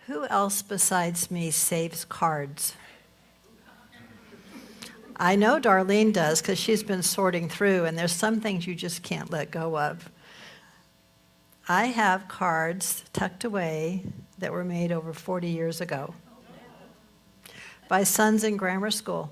Who else besides me saves cards? I know Darlene does because she's been sorting through, and there's some things you just can't let go of. I have cards tucked away that were made over 40 years ago by sons in grammar school.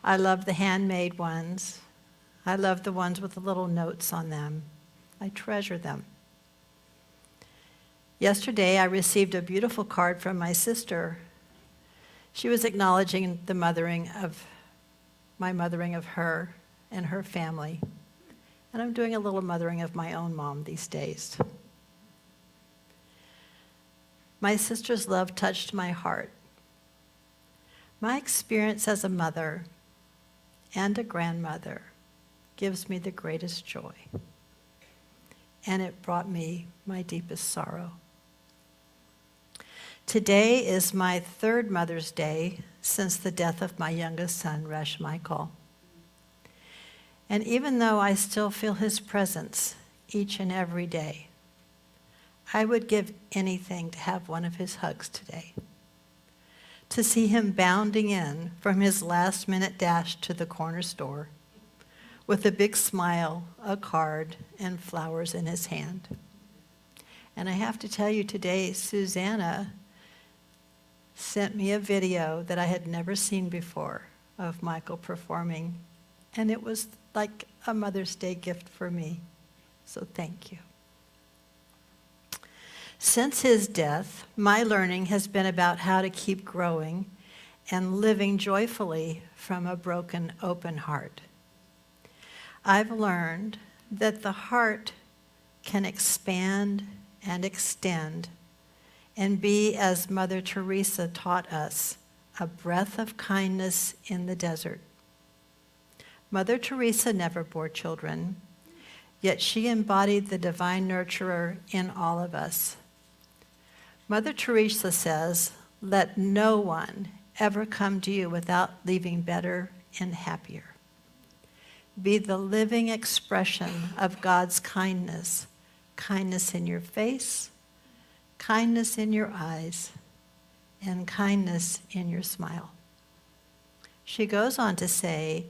I love the handmade ones. I love the ones with the little notes on them. I treasure them. Yesterday, I received a beautiful card from my sister. She was acknowledging my mothering of her and her family. And I'm doing a little mothering of my own mom these days. My sister's love touched my heart. My experience as a mother and a grandmother gives me the greatest joy. And it brought me my deepest sorrow. Today is my third Mother's Day since the death of my youngest son, Resh Michael. And even though I still feel his presence each and every day, I would give anything to have one of his hugs today. To see him bounding in from his last-minute dash to the corner store with a big smile, a card, and flowers in his hand. And I have to tell you today, Susanna sent me a video that I had never seen before of Michael performing, and it was like a Mother's Day gift for me. So thank you. Since his death, my learning has been about how to keep growing and living joyfully from a broken, open heart. I've learned that the heart can expand and extend and be, as Mother Teresa taught us, a breath of kindness in the desert. Mother Teresa never bore children, yet she embodied the divine nurturer in all of us. Mother Teresa says, "Let no one ever come to you without leaving better and happier." Be the living expression of God's kindness, kindness in your face, kindness in your eyes, and kindness in your smile. She goes on to say,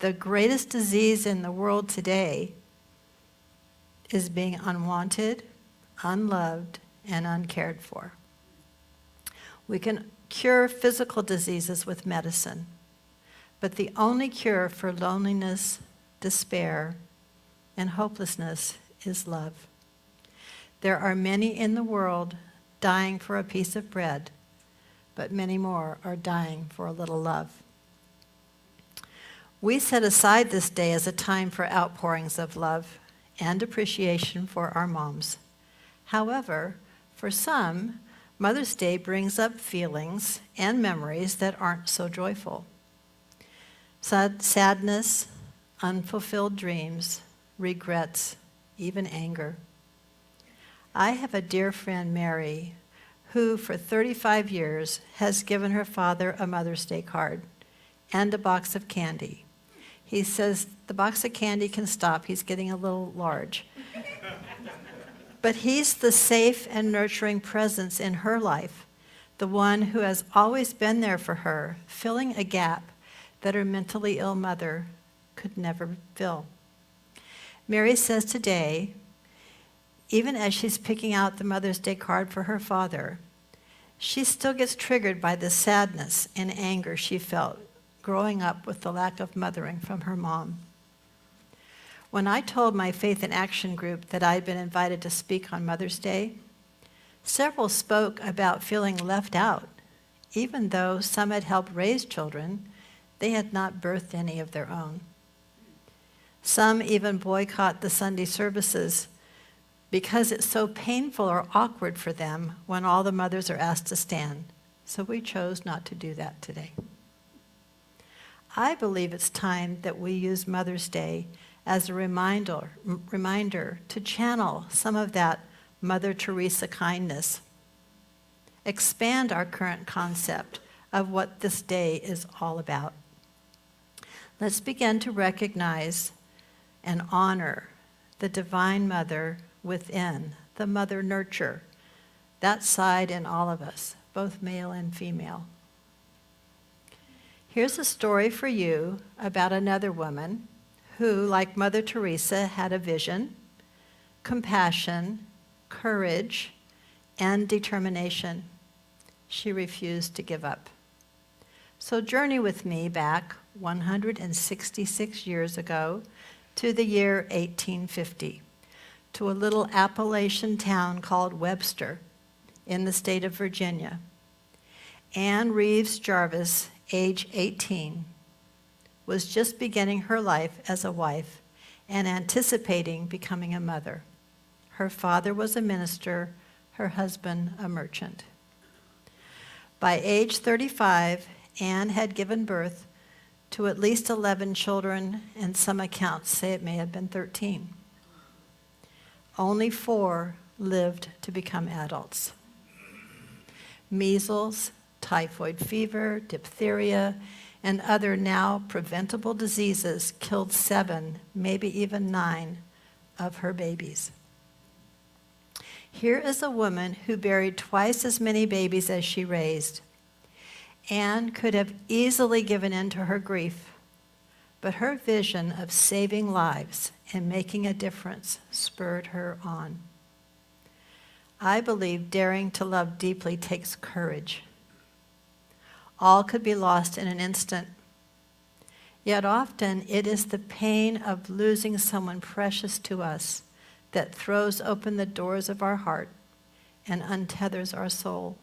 the greatest disease in the world today is being unwanted, unloved, and uncared for. We can cure physical diseases with medicine, but the only cure for loneliness, despair, and hopelessness is love. There are many in the world dying for a piece of bread, but many more are dying for a little love. We set aside this day as a time for outpourings of love and appreciation for our moms. However, for some, Mother's Day brings up feelings and memories that aren't so joyful. Sadness, unfulfilled dreams, regrets, even anger. I have a dear friend, Mary, who for 35 years has given her father a Mother's Day card and a box of candy. He says the box of candy can stop, he's getting a little large. But he's the safe and nurturing presence in her life, the one who has always been there for her, filling a gap that her mentally ill mother could never fill. Mary says today, even as she's picking out the Mother's Day card for her father, she still gets triggered by the sadness and anger she felt growing up with the lack of mothering from her mom. When I told my Faith in Action group that I'd been invited to speak on Mother's Day, several spoke about feeling left out, even though some had helped raise children, they had not birthed any of their own. Some even boycott the Sunday services because it's so painful or awkward for them when all the mothers are asked to stand. So we chose not to do that today. I believe it's time that we use Mother's Day as a reminder to channel some of that Mother Teresa kindness. Expand our current concept of what this day is all about. Let's begin to recognize and honor the Divine Mother within, the Mother Nurture that side in all of us, both male and female. Here's a story for you about another woman who, like Mother Teresa, had a vision, compassion, courage, and determination. She refused to give up. So journey with me back 166 years ago to the year 1850, to a little Appalachian town called Webster in the state of Virginia. Anne Reeves Jarvis, age 18, was just beginning her life as a wife and anticipating becoming a mother. Her father was a minister, her husband a merchant. By age 35, Anne had given birth to at least 11 children, and some accounts say it may have been 13. Only 4 lived to become adults. Measles, typhoid fever, diphtheria, and other now preventable diseases killed 7, maybe even 9 of her babies. Here is a woman who buried twice as many babies as she raised. Anne could have easily given in to her grief, but her vision of saving lives and making a difference spurred her on. I believe daring to love deeply takes courage. All could be lost in an instant. Yet often it is the pain of losing someone precious to us that throws open the doors of our heart and untethers our soul.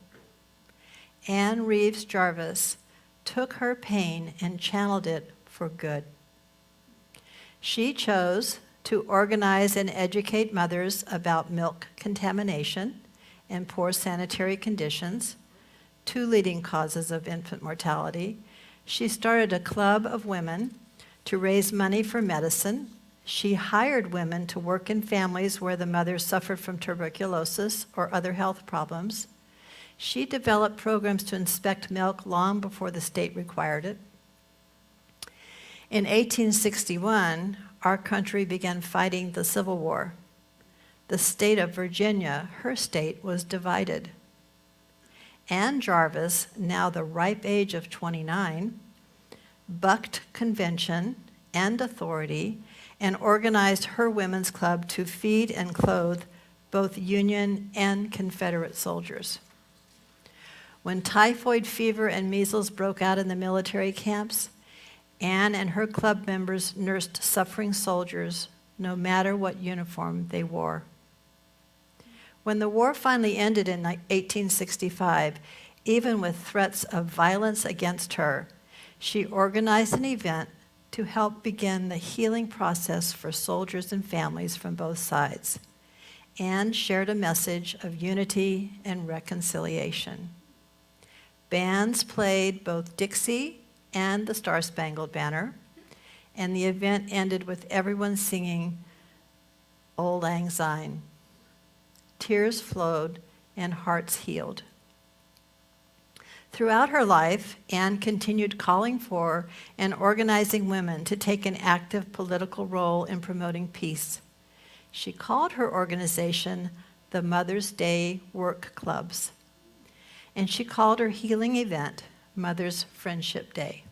Anne Reeves Jarvis took her pain and channeled it for good. She chose to organize and educate mothers about milk contamination and poor sanitary conditions, 2 leading causes of infant mortality. She started a club of women to raise money for medicine. She hired women to work in families where the mothers suffered from tuberculosis or other health problems. She developed programs to inspect milk long before the state required it. In 1861, our country began fighting the Civil War. The state of Virginia, her state, was divided. Anne Jarvis, now the ripe age of 29, bucked convention and authority and organized her women's club to feed and clothe both Union and Confederate soldiers. When typhoid fever and measles broke out in the military camps, Anne and her club members nursed suffering soldiers, no matter what uniform they wore. When the war finally ended in 1865, even with threats of violence against her, she organized an event to help begin the healing process for soldiers and families from both sides. Anne shared a message of unity and reconciliation. Bands played both Dixie and the Star-Spangled Banner, and the event ended with everyone singing Auld Lang Syne. Tears flowed and hearts healed. Throughout her life, Anne continued calling for and organizing women to take an active political role in promoting peace. She called her organization the Mother's Day Work Clubs, and she called her healing event Mother's Friendship Day.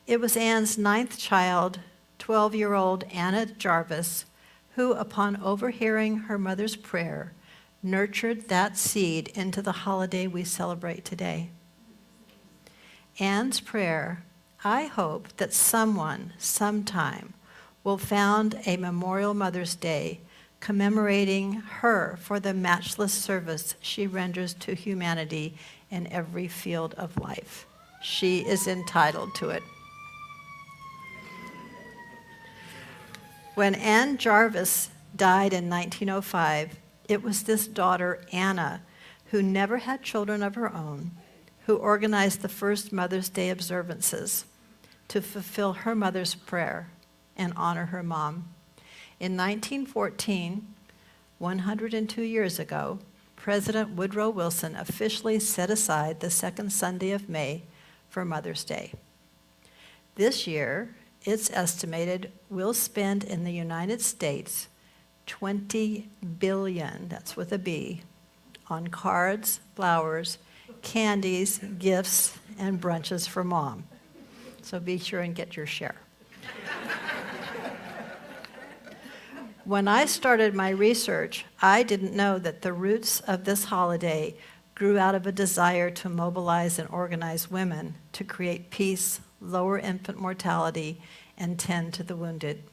It was Anne's 9th child, 12-year-old Anna Jarvis, who, upon overhearing her mother's prayer, nurtured that seed into the holiday we celebrate today. Anne's prayer, I hope that someone, sometime, will found a Memorial Mother's Day commemorating her for the matchless service she renders to humanity in every field of life. She is entitled to it. When Anne Jarvis died in 1905, it was this daughter, Anna, who never had children of her own, who organized the first Mother's Day observances to fulfill her mother's prayer and honor her mom. In 1914, 102 years ago, President Woodrow Wilson officially set aside the second Sunday of May for Mother's Day. This year, it's estimated we'll spend in the United States $20 billion, that's with a B, on cards, flowers, candies, gifts, and brunches for Mom. So be sure and get your share. When I started my research, I didn't know that the roots of this holiday grew out of a desire to mobilize and organize women to create peace, lower infant mortality, and tend to the wounded.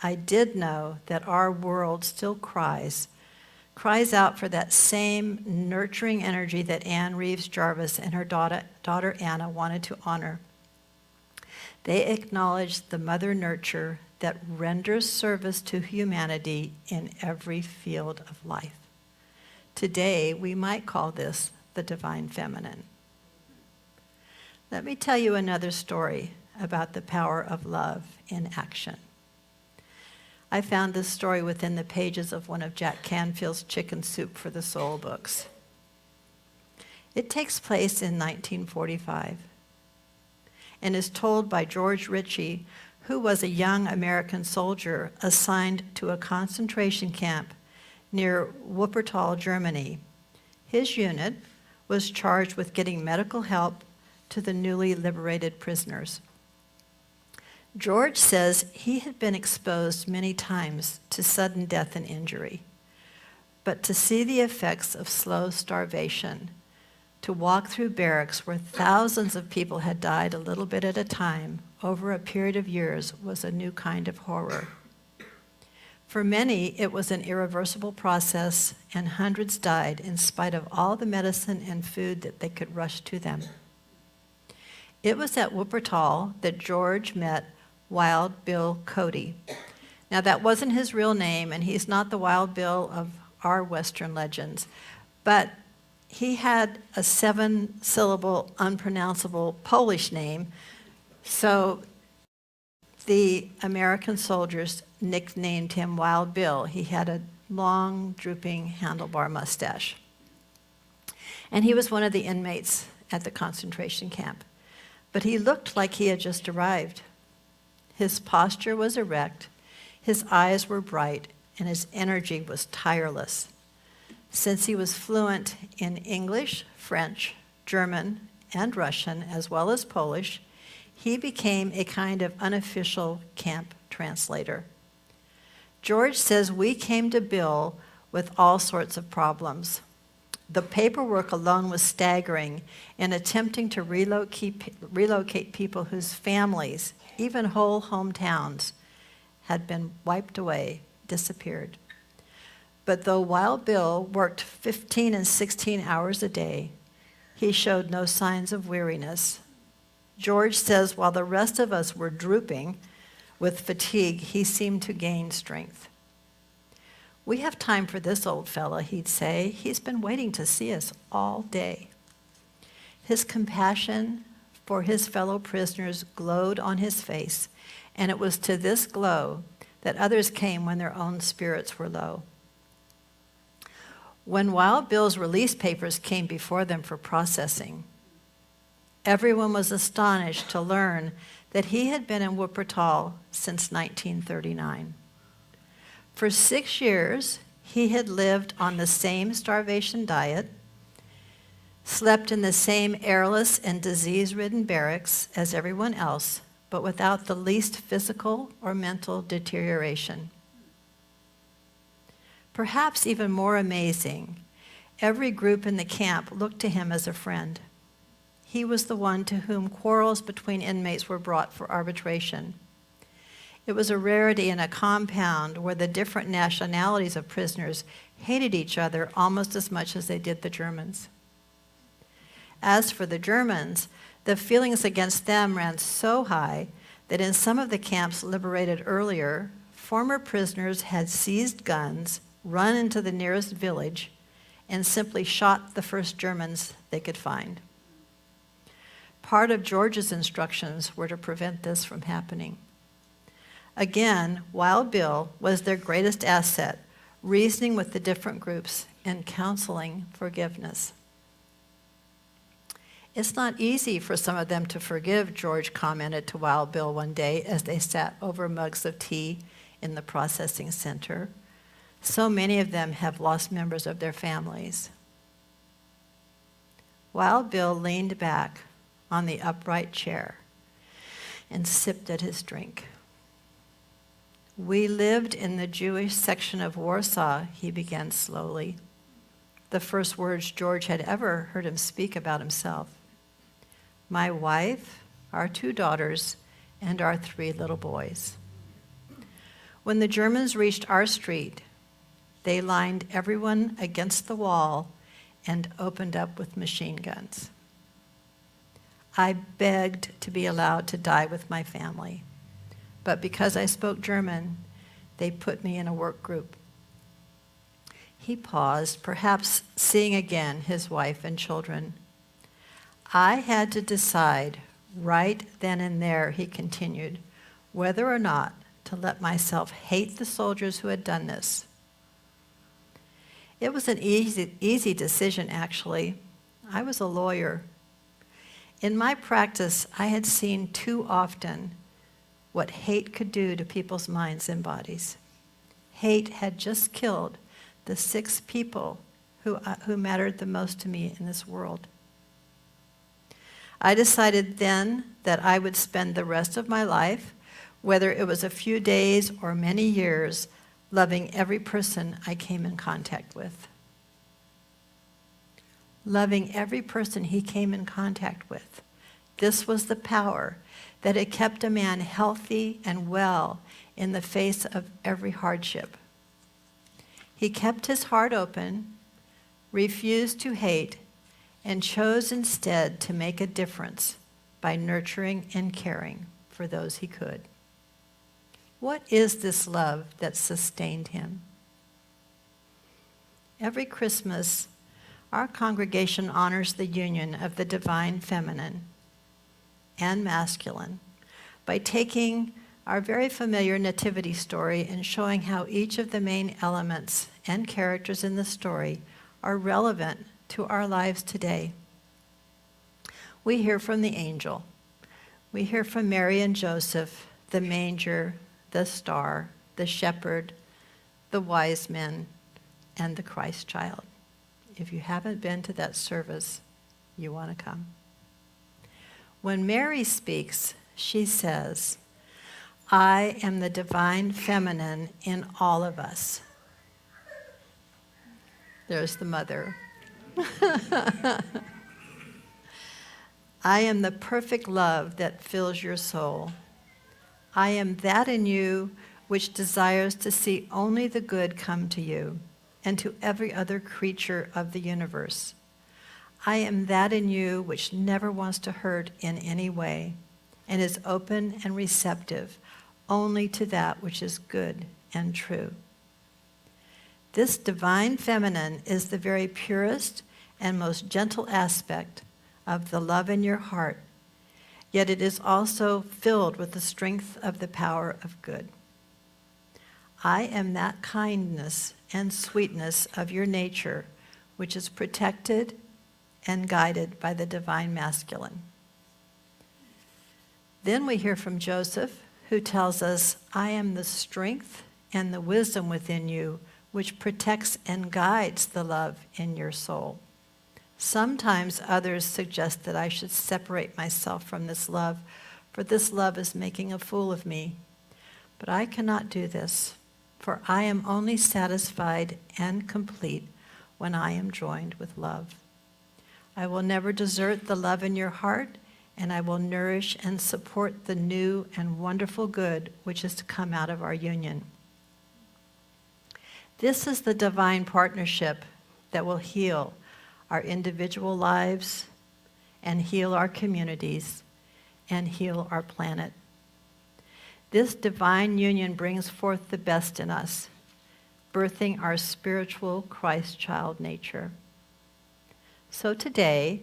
I did know that our world still cries out for that same nurturing energy that Anne Reeves Jarvis and her daughter Anna wanted to honor. They acknowledged the mother nurture that renders service to humanity in every field of life. Today, we might call this the divine feminine. Let me tell you another story about the power of love in action. I found this story within the pages of one of Jack Canfield's Chicken Soup for the Soul books. It takes place in 1945 and is told by George Ritchie, who was a young American soldier assigned to a concentration camp near Wuppertal, Germany. His unit was charged with getting medical help to the newly liberated prisoners. George says he had been exposed many times to sudden death and injury, but to see the effects of slow starvation, to walk through barracks where thousands of people had died a little bit at a time over a period of years was a new kind of horror. For many, it was an irreversible process, and hundreds died in spite of all the medicine and food that they could rush to them. It was at Wuppertal that George met Wild Bill Cody. Now, that wasn't his real name, and he's not the Wild Bill of our Western legends, but he had a 7-syllable, unpronounceable Polish name, so the American soldiers nicknamed him Wild Bill. He had a long, drooping handlebar mustache. And he was one of the inmates at the concentration camp. But he looked like he had just arrived. His posture was erect, his eyes were bright, and his energy was tireless. Since he was fluent in English, French, German, and Russian, as well as Polish, he became a kind of unofficial camp translator. George says we came to Bill with all sorts of problems. The paperwork alone was staggering in attempting to relocate people whose families, even whole hometowns, had been wiped away, disappeared. But though Wild Bill worked 15 and 16 hours a day, he showed no signs of weariness. George says while the rest of us were drooping with fatigue, he seemed to gain strength. "We have time for this old fella," he'd say. "He's been waiting to see us all day." His compassion for his fellow prisoners glowed on his face, and it was to this glow that others came when their own spirits were low. When Wild Bill's release papers came before them for processing, everyone was astonished to learn that he had been in Wuppertal since 1939. For 6 years, he had lived on the same starvation diet, slept in the same airless and disease-ridden barracks as everyone else, but without the least physical or mental deterioration. Perhaps even more amazing, every group in the camp looked to him as a friend. He was the one to whom quarrels between inmates were brought for arbitration. It was a rarity in a compound where the different nationalities of prisoners hated each other almost as much as they did the Germans. As for the Germans, the feelings against them ran so high that in some of the camps liberated earlier, former prisoners had seized guns, run into the nearest village, and simply shot the first Germans they could find. Part of George's instructions were to prevent this from happening. Again, Wild Bill was their greatest asset, reasoning with the different groups and counseling forgiveness. "It's not easy for some of them to forgive," George commented to Wild Bill one day as they sat over mugs of tea in the processing center. So many of them have lost members of their families. Wild Bill leaned back on the upright chair and sipped at his drink. We lived in the Jewish section of Warsaw, he began slowly, the first words George had ever heard him speak about himself. My wife, our 2 daughters, and our 3 little boys. When the Germans reached our street, they lined everyone against the wall and opened up with machine guns. I begged to be allowed to die with my family, but because I spoke German, they put me in a work group. He paused, perhaps seeing again his wife and children. I had to decide right then and there, he continued, whether or not to let myself hate the soldiers who had done this. It was an easy decision, actually. I was a lawyer. In my practice, I had seen too often what hate could do to people's minds and bodies. Hate had just killed the 6 people who mattered the most to me in this world. I decided then that I would spend the rest of my life, whether it was a few days or many years, loving every person I came in contact with. Loving every person he came in contact with. This was the power that had kept a man healthy and well in the face of every hardship. He kept his heart open, refused to hate, and chose instead to make a difference by nurturing and caring for those he could. What is this love that sustained him? Every Christmas, our congregation honors the union of the divine feminine and masculine by taking our very familiar nativity story and showing how each of the main elements and characters in the story are relevant to our lives today. We hear from the angel. We hear from Mary and Joseph, the manger, the star, the shepherd, the wise men, and the Christ child. If you haven't been to that service, you want to come. When Mary speaks, she says, I am the divine feminine in all of us. There's the mother. I am the perfect love that fills your soul. I am that in you which desires to see only the good come to you and to every other creature of the universe. I am that in you which never wants to hurt in any way and is open and receptive only to that which is good and true. This divine feminine is the very purest and most gentle aspect of the love in your heart, yet it is also filled with the strength of the power of good. I am that kindness and sweetness of your nature, which is protected and guided by the divine masculine. Then we hear from Joseph, who tells us, I am the strength and the wisdom within you, which protects and guides the love in your soul. Sometimes others suggest that I should separate myself from this love, for this love is making a fool of me. But I cannot do this, for I am only satisfied and complete when I am joined with love. I will never desert the love in your heart, and I will nourish and support the new and wonderful good which is to come out of our union. This is the divine partnership that will heal our individual lives and heal our communities and heal our planet. This divine union brings forth the best in us, birthing our spiritual Christ child nature. So today,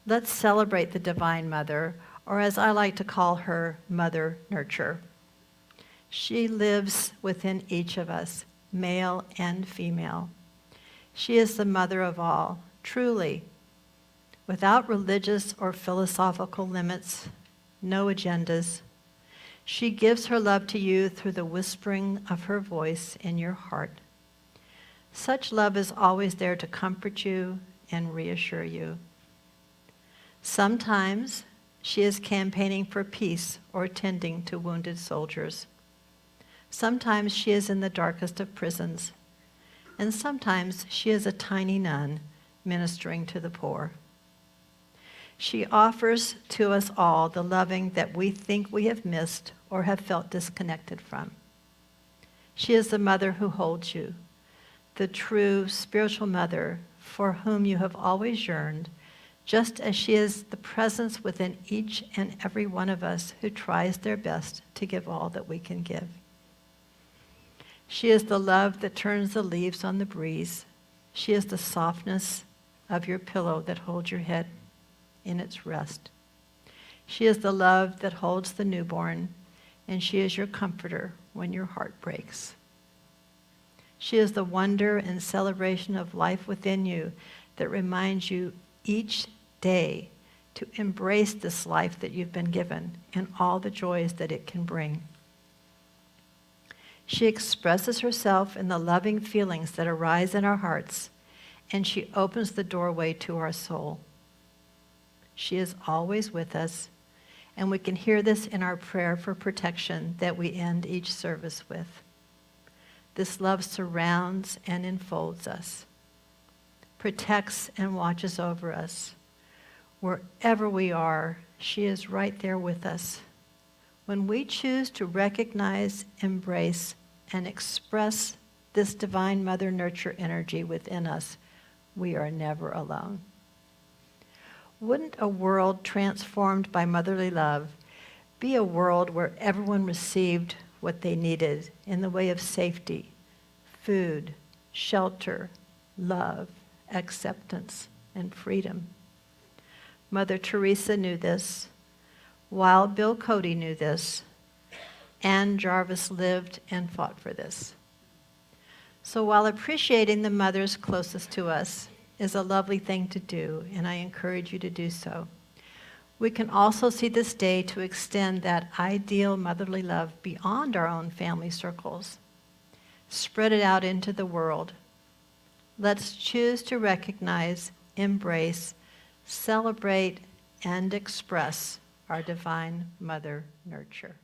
let's celebrate the Divine Mother, or as I like to call her, Mother Nurture. She lives within each of us, male and female. She is the mother of all, truly, without religious or philosophical limits, no agendas. She gives her love to you through the whispering of her voice in your heart. Such love is always there to comfort you and reassure you. Sometimes she is campaigning for peace or tending to wounded soldiers. Sometimes she is in the darkest of prisons, and sometimes she is a tiny nun ministering to the poor. She offers to us all the loving that we think we have missed or have felt disconnected from. She is the mother who holds you, the true spiritual mother for whom you have always yearned, just as she is the presence within each and every one of us who tries their best to give all that we can give. She is the love that turns the leaves on the breeze. She is the softness of your pillow that holds your head in its rest. She is the love that holds the newborn, and she is your comforter when your heart breaks. She is the wonder and celebration of life within you that reminds you each day to embrace this life that you've been given and all the joys that it can bring. She expresses herself in the loving feelings that arise in our hearts, and she opens the doorway to our soul. She is always with us, and we can hear this in our prayer for protection that we end each service with. This love surrounds and enfolds us, protects and watches over us. Wherever we are, she is right there with us. When we choose to recognize, embrace, and express this divine Mother Nurture energy within us, we are never alone. Wouldn't a world transformed by motherly love be a world where everyone received what they needed in the way of safety, food, shelter, love, acceptance, and freedom? Mother Teresa knew this. Wild Bill Cody knew this. Ann Jarvis lived and fought for this. So while appreciating the mothers closest to us is a lovely thing to do, and I encourage you to do so, we can also see this day to extend that ideal motherly love beyond our own family circles. Spread it out into the world. Let's choose to recognize, embrace, celebrate, and express our divine Mother Nurture.